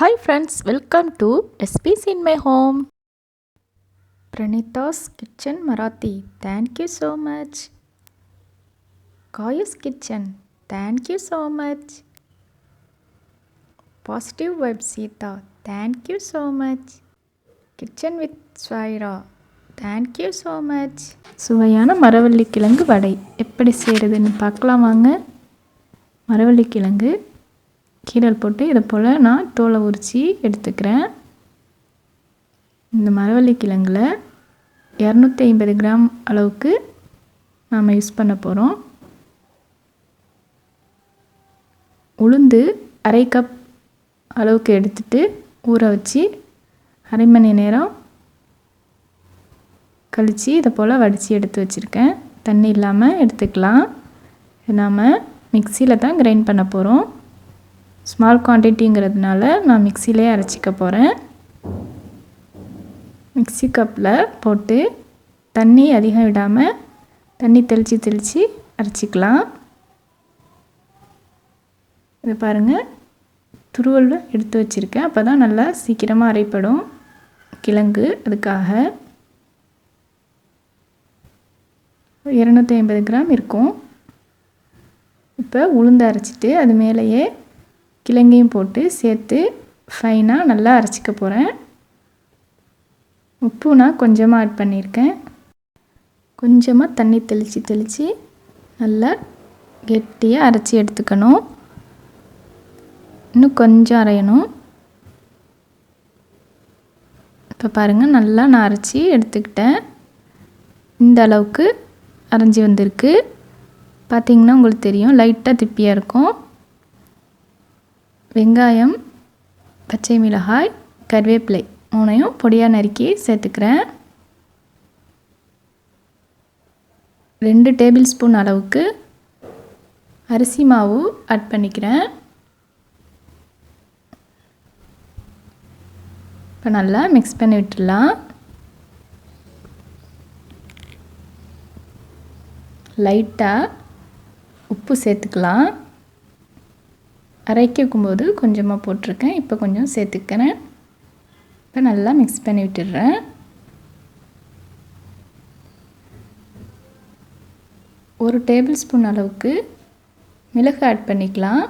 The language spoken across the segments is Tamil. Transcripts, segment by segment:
Hi friends, welcome to Recipesinmyhome. Pranita's Kitchen Marathi, thank you so much. Kayu's Kitchen, thank you so much. Positive Vibe Sita, thank you so much. Kitchen with Swaira, thank you so much. சுவையான மரவள்ளிக்கிழங்கு வடை எப்படி செய்கிறதுன்னு பார்க்கலாம் வாங்க. மரவள்ளிக்கிழங்கு கீரல் போட்டு இதை போல் நான் தோலை உரித்து எடுத்துக்கிறேன். இந்த மரவள்ளிக்கிழங்கில் 250 கிராம் அளவுக்கு நாம் யூஸ் பண்ண போகிறோம். உளுந்து அரை கப் அளவுக்கு எடுத்துட்டு ஊற வச்சு அரை மணி நேரம் கழித்து இதை போல் வடித்து எடுத்து வச்சுருக்கேன். தண்ணி இல்லாமல் எடுத்துக்கலாம். நாம் மிக்சியில் தான் கிரைண்ட் பண்ண போகிறோம். ஸ்மால் குவான்டிட்டிங்கிறதுனால நான் மிக்சியிலே அரைச்சிக்க போகிறேன். மிக்சி கப்பில் போட்டு தண்ணி அதிகம் விடாமல் தண்ணி தெளித்து அரைச்சிக்கலாம். இதை பாருங்கள், துருவல் எடுத்து வச்சுருக்கேன். அப்போ தான் நல்லா சீக்கிரமாக அரைப்படும் கிழங்கு. அதுக்காக 250 கிராம் இருக்கும். இப்போ உளுந்து அரைச்சிட்டு அது மேலேயே கிழங்கையும் போட்டு சேர்த்து ஃபைனாக நல்லா அரைச்சிக்க போகிறேன். உப்பு நான் கொஞ்சமாக ஆட் பண்ணியிருக்கேன். கொஞ்சமாக தண்ணி தெளித்து நல்லா கெட்டியாக அரைச்சி எடுத்துக்கணும். இன்னும் கொஞ்சம் அரையணும். இப்போ பாருங்கள், நல்லா நான் அரைச்சி எடுத்துக்கிட்டேன். இந்த அளவுக்கு அரைஞ்சி வந்திருக்கு. பார்த்திங்கன்னா உங்களுக்கு தெரியும், லைட்டாக திப்பியாக இருக்கும். வெங்காயம், பச்சை மிளகாய், கருவேப்பிலை 3ஐயும் பொடியாக நறுக்கி சேர்த்துக்கிறேன். 2 டேபிள் ஸ்பூன் அளவுக்கு அரிசி மாவு ஆட் பண்ணிக்கிறேன். இப்போ நல்லா மிக்ஸ் பண்ணி விட்டுடலாம். லைட்டாக உப்பு சேர்த்துக்கலாம். அரைக்க வைக்கும்போது கொஞ்சமாக போட்டிருக்கேன், இப்போ கொஞ்சம் சேர்த்துக்கிறேன். இப்போ நல்லா மிக்ஸ் பண்ணி விட்டுடுறேன். ஒரு டேபிள் ஸ்பூன் அளவுக்கு மிளகு ஆட் பண்ணிக்கலாம்.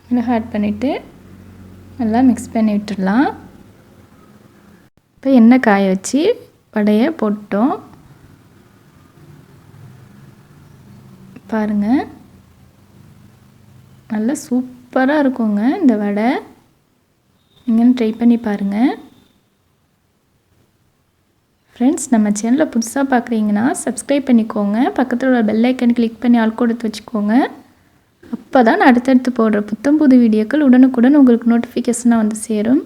மிளகு ஆட் பண்ணிவிட்டு நல்லா மிக்ஸ் பண்ணி விட்டுடலாம். இப்போ எண்ணெய் காய வச்சு வடையை போட்டோம். பாருங்கள், நல்லா சூப்பராக இருக்குங்க இந்த வடை. நீங்களும் ட்ரை பண்ணி பாருங்கள். ஃப்ரெண்ட்ஸ், நம்ம சேனலை புதுசாக பார்க்குறீங்கன்னா சப்ஸ்கிரைப் பண்ணிக்கோங்க. பக்கத்தில் உள்ள பெல் ஐக்கன் கிளிக் பண்ணி ஆல் கொடுத்து வச்சுக்கோங்க. அப்போ தான் நான் அடுத்தடுத்து போடுற புத்தம் புது வீடியோக்கள் உடனுக்குடன் உங்களுக்கு நோட்டிஃபிகேஷனாக வந்து சேரும்.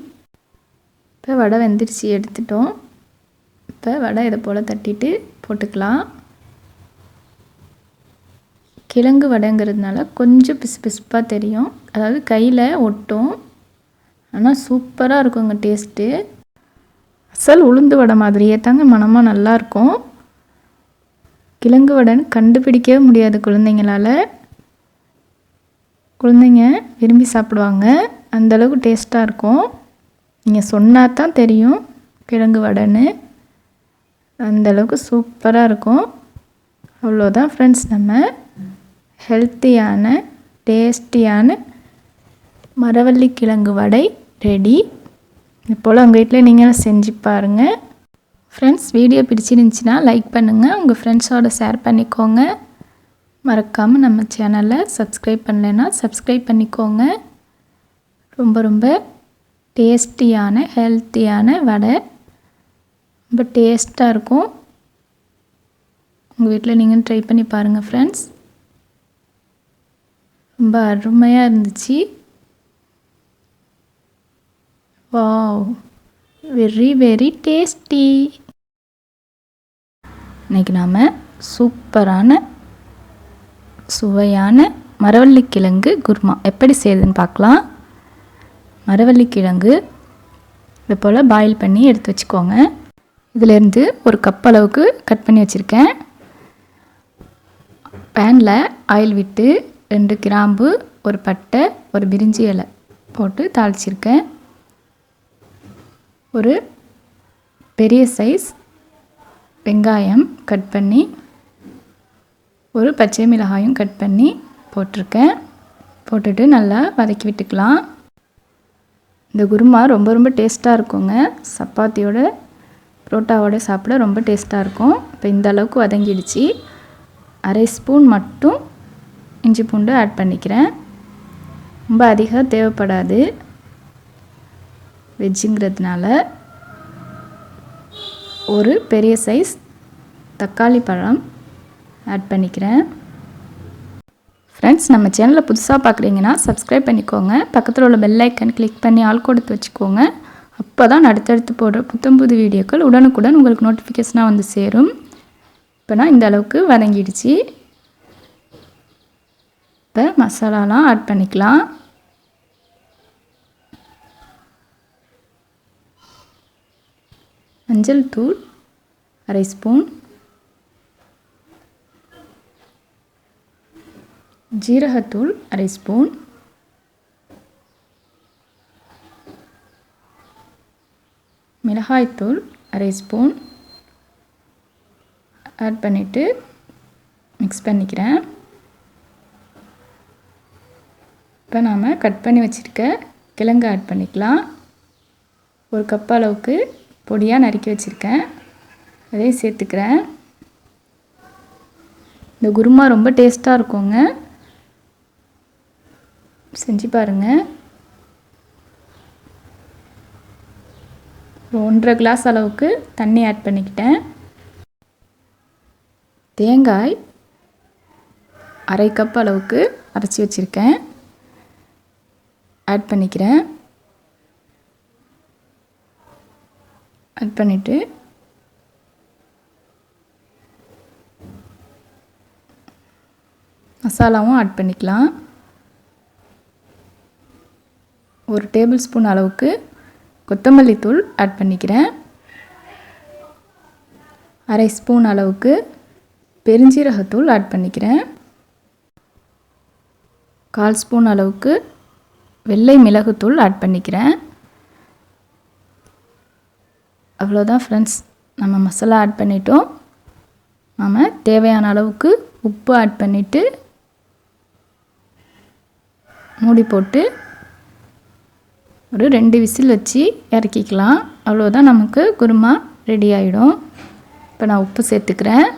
இப்போ வடை வெந்துருச்சு, எடுத்துட்டோம். இப்போ வடை இதை போல் தட்டிட்டு போட்டுக்கலாம். கிழங்கு வடைங்கிறதுனால கொஞ்சம் பிசுப்பாக தெரியும், அதாவது கையில் ஒட்டும். ஆனால் சூப்பராக இருக்குங்க டேஸ்ட்டு. அசல் உளுந்து வடை மாதிரியே தாங்க மணமாக நல்லாயிருக்கும். கிழங்கு வடைன்னு கண்டுபிடிக்கவே முடியாது குழந்தைங்களால். குழந்தைங்க விரும்பி சாப்பிடுவாங்க, அந்தளவுக்கு டேஸ்ட்டாக இருக்கும். நீங்கள் சொன்னால் தான் தெரியும் கிழங்கு வடைன்னு. அந்தளவுக்கு சூப்பராக இருக்கும். அவ்வளோதான் ஃப்ரெண்ட்ஸ், நம்ம ஹெல்த்தியான டேஸ்டியான மரவள்ளிக்கிழங்கு வடை ரெடி. இப்போல் உங்கள் வீட்டில் நீங்களும் செஞ்சு பாருங்கள். ஃப்ரெண்ட்ஸ், வீடியோ பிடிச்சிருந்துச்சின்னா லைக் பண்ணுங்கள், உங்கள் ஃப்ரெண்ட்ஸோடு ஷேர் பண்ணிக்கோங்க. மறக்காமல் நம்ம சேனலை சப்ஸ்கிரைப் பண்ணலைன்னா சப்ஸ்கிரைப் பண்ணிக்கோங்க. ரொம்ப ரொம்ப டேஸ்டியான ஹெல்த்தியான வடை, ரொம்ப டேஸ்ட்டாக இருக்கும். உங்கள் வீட்டில் நீங்கள் ட்ரை பண்ணி பாருங்கள் ஃப்ரெண்ட்ஸ். ரொம்ப அருமையாக இருந்துச்சு. Wow, very very tasty. இன்றைக்கி நாம் சூப்பரான சுவையான மரவள்ளிக்கிழங்கு குருமா எப்படி செய்யுதுன்னு பார்க்கலாம். மரவள்ளிக்கிழங்கு இது போல் பாயில் பண்ணி எடுத்து வச்சுக்கோங்க. இதிலேருந்து ஒரு கப் அளவுக்கு கட் பண்ணி வச்சுருக்கேன். பேனில் ஆயில் விட்டு 2 கிராம்பு, ஒரு பட்டை, ஒரு பிரிஞ்சி இலை போட்டு தாளிச்சிருக்கேன். ஒரு பெரிய சைஸ் வெங்காயம் கட் பண்ணி, ஒரு பச்சை மிளகாயும் கட் பண்ணி போட்டிருக்கேன். போட்டுட்டு நல்லா வதக்கி விட்டுக்கலாம். இந்த குருமா ரொம்ப டேஸ்ட்டாக இருக்குங்க. சப்பாத்தியோட புரோட்டாவோட சாப்பிட ரொம்ப டேஸ்ட்டாக இருக்கும். இப்போ இந்த அளவுக்கு வதங்கிடுச்சு. அரை ஸ்பூன் மட்டும் இஞ்சி பூண்டு ஆட் பண்ணிக்கிறேன். ரொம்ப அதிகம் தேவைப்படாது வெஜ்ஜுங்கிறதுனால. ஒரு பெரிய சைஸ் தக்காளி பழம் ஆட் பண்ணிக்கிறேன். ஃப்ரெண்ட்ஸ், நம்ம சேனலை புதுசாக பார்க்குறீங்கன்னா சப்ஸ்கிரைப் பண்ணிக்கோங்க. பக்கத்தில் உள்ள பெல் ஐக்கன் கிளிக் பண்ணி ஆல் கொடுத்து வச்சுக்கோங்க. அப்போ தான் அடுத்தடுத்து போடுற புத்தம்புது வீடியோக்கள் உடனுக்குடன் உங்களுக்கு நோட்டிஃபிகேஷனாக வந்து சேரும். இப்போ நான் இந்த அளவுக்கு வதங்கிடுச்சு. இப்போ மசாலாலாம் ஆட் பண்ணிக்கலாம். மஞ்சள் தூள் அரை ஸ்பூன், ஜீரகத்தூள் அரை ஸ்பூன், மிளகாய்த்தூள் அரை ஸ்பூன் ஆட் பண்ணிவிட்டு மிக்ஸ் பண்ணிக்கிறேன். இப்போ நாம் கட் பண்ணி வச்சுருக்க கிழங்கு ஆட் பண்ணிக்கலாம். ஒரு கப் அளவுக்கு பொடியாக நறுக்கி வச்சுருக்கேன், அதையும் சேர்த்துக்கிறேன். இந்த குருமா ரொம்ப டேஸ்ட்டாக இருக்குங்க, செஞ்சு பாருங்கள். 1.5 கிளாஸ் அளவுக்கு தண்ணி ஆட் பண்ணிக்கிட்டேன். தேங்காய் அரை கப் அளவுக்கு அரைச்சி வச்சுருக்கேன், ஆட் பண்ணிக்கிறேன். ஆட் பண்ணிவிட்டு மசாலாவும் ஆட் பண்ணிக்கலாம். ஒரு டேபிள் ஸ்பூன் அளவுக்கு கொத்தமல்லி தூள் ஆட் பண்ணிக்கிறேன். அரை ஸ்பூன் அளவுக்கு பெருஞ்சீரகத்தூள் ஆட் பண்ணிக்கிறேன். 1/4 ஸ்பூன் அளவுக்கு வெள்ளை மிளகுத்தூள் ஆட் பண்ணிக்கிறேன். அவ்வளோதான் ஃப்ரெண்ட்ஸ், நம்ம மசாலா ஆட் பண்ணிட்டோம். நம்ம தேவையான அளவுக்கு உப்பு ஆட் பண்ணிவிட்டு மூடி போட்டு ஒரு 2 விசில் வச்சு இறக்கிக்கலாம். அவ்வளோதான், நமக்கு குருமா ரெடி ஆகிடும். இப்போ நான் உப்பு சேர்த்துக்கிறேன்.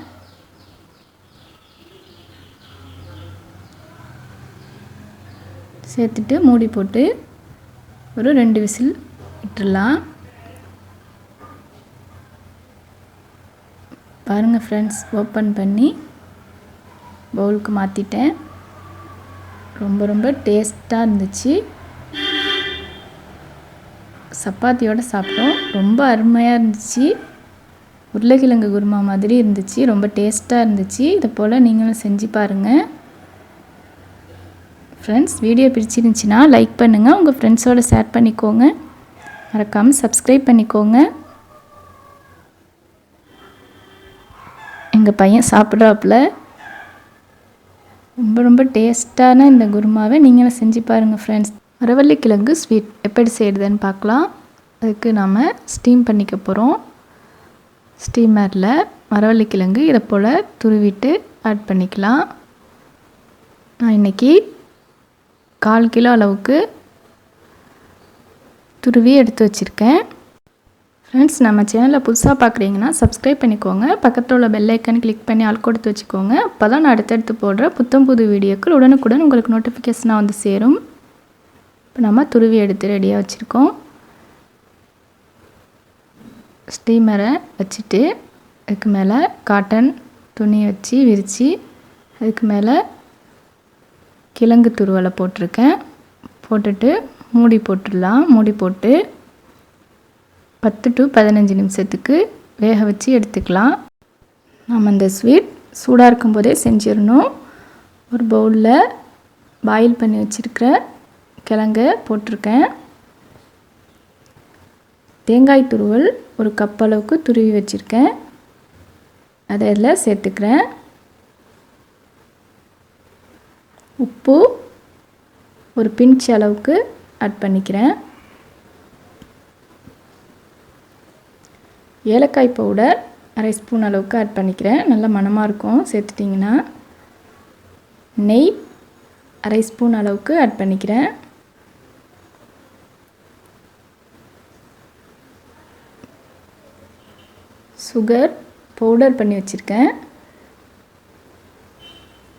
சேர்த்துட்டு மூடி போட்டு ஒரு 2 விசில் விட்டுடலாம். பாருங்கள் ஃப்ரெண்ட்ஸ், ஓப்பன் பண்ணி பவுலுக்கு மாற்றிட்டேன். ரொம்ப டேஸ்ட்டாக இருந்துச்சு. சப்பாத்தியோடு சாப்பிட்டோம், ரொம்ப அருமையாக இருந்துச்சு. உருளைக்கிழங்கு குருமா மாதிரி இருந்துச்சு, ரொம்ப டேஸ்ட்டாக இருந்துச்சு. இதை போல் நீங்களும் செஞ்சு பாருங்கள். ஃப்ரெண்ட்ஸ், வீடியோ பிடிச்சிருந்துச்சின்னா லைக் பண்ணுங்கள், உங்கள் ஃப்ரெண்ட்ஸோடு ஷேர் பண்ணிக்கோங்க. மறக்காமல் சப்ஸ்கிரைப் பண்ணிக்கோங்க. எங்கள் பையன் சாப்பிட்றாப்புல. ரொம்ப டேஸ்ட்டான இந்த குருமாவை நீங்களும் செஞ்சு பாருங்கள் ஃப்ரெண்ட்ஸ். மரவள்ளிக்கிழங்கு ஸ்வீட் எப்படி செய்கிறதுன்னு பார்க்கலாம். அதுக்கு நாம் ஸ்டீம் பண்ணிக்க போகிறோம். ஸ்டீமரில் மரவள்ளிக்கிழங்கு இதை போல் துருவிட்டு ஆட் பண்ணிக்கலாம். நான் இன்றைக்கி 1/4 கிலோ அளவுக்கு துருவி எடுத்து வச்சுருக்கேன். ஃப்ரெண்ட்ஸ், நம்ம சேனலில் புதுசாக பார்க்குறீங்கன்னா சப்ஸ்கிரைப் பண்ணிக்கோங்க. பக்கத்தில் உள்ள பெல் ஐக்கன் கிளிக் பண்ணி ஆல் கொடுத்து வச்சுக்கோங்க. அப்போ தான் நான் அடுத்தடுத்து போடுற புது வீடியோக்கள் உடனுக்குடன் உங்களுக்கு நோட்டிஃபிகேஷனாக வந்து சேரும். இப்போ நம்ம துருவி எடுத்து ரெடியாக வச்சுருக்கோம். ஸ்டீமரை வச்சுட்டு அதுக்கு மேலே காட்டன் துணி வச்சு விரித்து அதுக்கு மேலே கிழங்கு துருவலை போட்டிருக்கேன். போட்டுட்டு மூடி போட்டுடலாம். மூடி போட்டு 10 to 15 நிமிஷத்துக்கு வேக வச்சு எடுத்துக்கலாம். நம்ம இந்த ஸ்வீட் சூடாக இருக்கும்போதே செஞ்சிடணும். ஒரு பவுலில் பாயில் பண்ணி வச்சுருக்கிற கிழங்கை போட்டிருக்கேன். தேங்காய் துருவல் ஒரு கப் அளவுக்கு துருவி வச்சுருக்கேன், அதை இதில் சேர்த்துக்கிறேன். உப்பு ஒரு பிஞ்ச் அளவுக்கு ஆட் பண்ணிக்கிறேன். ஏலக்காய் பவுடர் 1/2 ஸ்பூன் அளவுக்கு ஆட் பண்ணிக்கிறேன். நல்ல மணமாக இருக்கும் சேர்த்துட்டிங்கன்னா. நெய் 1/2 ஸ்பூன் அளவுக்கு ஆட் பண்ணிக்கிறேன். சுகர் பவுடர் பண்ணி வச்சுருக்கேன்.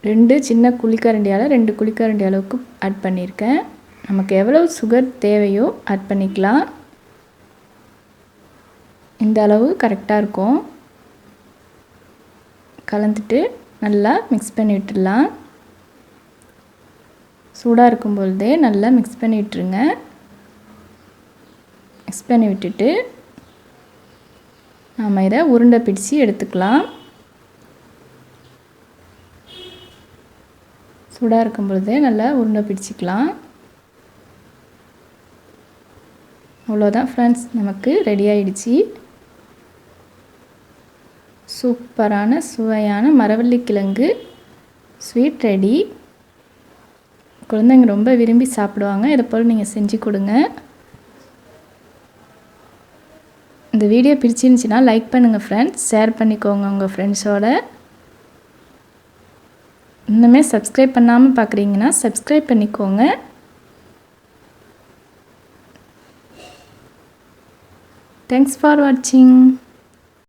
2 சின்ன குழிக்கரண்டியால் 2 குழிக்கரண்டி அளவுக்கு ஆட் பண்ணியிருக்கேன். நமக்கு எவ்வளவு சுகர் தேவையோ ஆட் பண்ணிக்கலாம். இந்த அளவு கரெக்டாக இருக்கும். கலந்துட்டு நல்லா மிக்ஸ் பண்ணி விட்டுடலாம். சூடாக இருக்கும் பொழுதே நல்லா மிக்ஸ் பண்ணி விட்டுருங்க. மிக்ஸ் பண்ணி விட்டுட்டு நாம் இதை உருண்டை பிடிச்சி எடுத்துக்கலாம். சூடாக இருக்கும் பொழுதே நல்லா உருண்டை பிடிச்சிக்கலாம். அவ்வளோதான் ஃப்ரெண்ட்ஸ், நமக்கு ரெடி ஆயிடுச்சு. சூப்பரான சுவையான மரவள்ளிக்கிழங்கு ஸ்வீட் ரெடி. குழந்தைங்க ரொம்ப விரும்பி சாப்பிடுவாங்க. இதை போல் நீங்கள் செஞ்சு கொடுங்க. இந்த வீடியோ பிடிச்சிருந்துச்சின்னா லைக் பண்ணுங்கள் ஃப்ரெண்ட்ஸ். ஷேர் பண்ணிக்கோங்க உங்கள் ஃப்ரெண்ட்ஸோட. இன்னுமே சப்ஸ்கிரைப் பண்ணாமல் பார்க்குறீங்கன்னா சப்ஸ்கிரைப் பண்ணிக்கோங்க. தேங்க்ஸ் ஃபார் வாட்சிங்.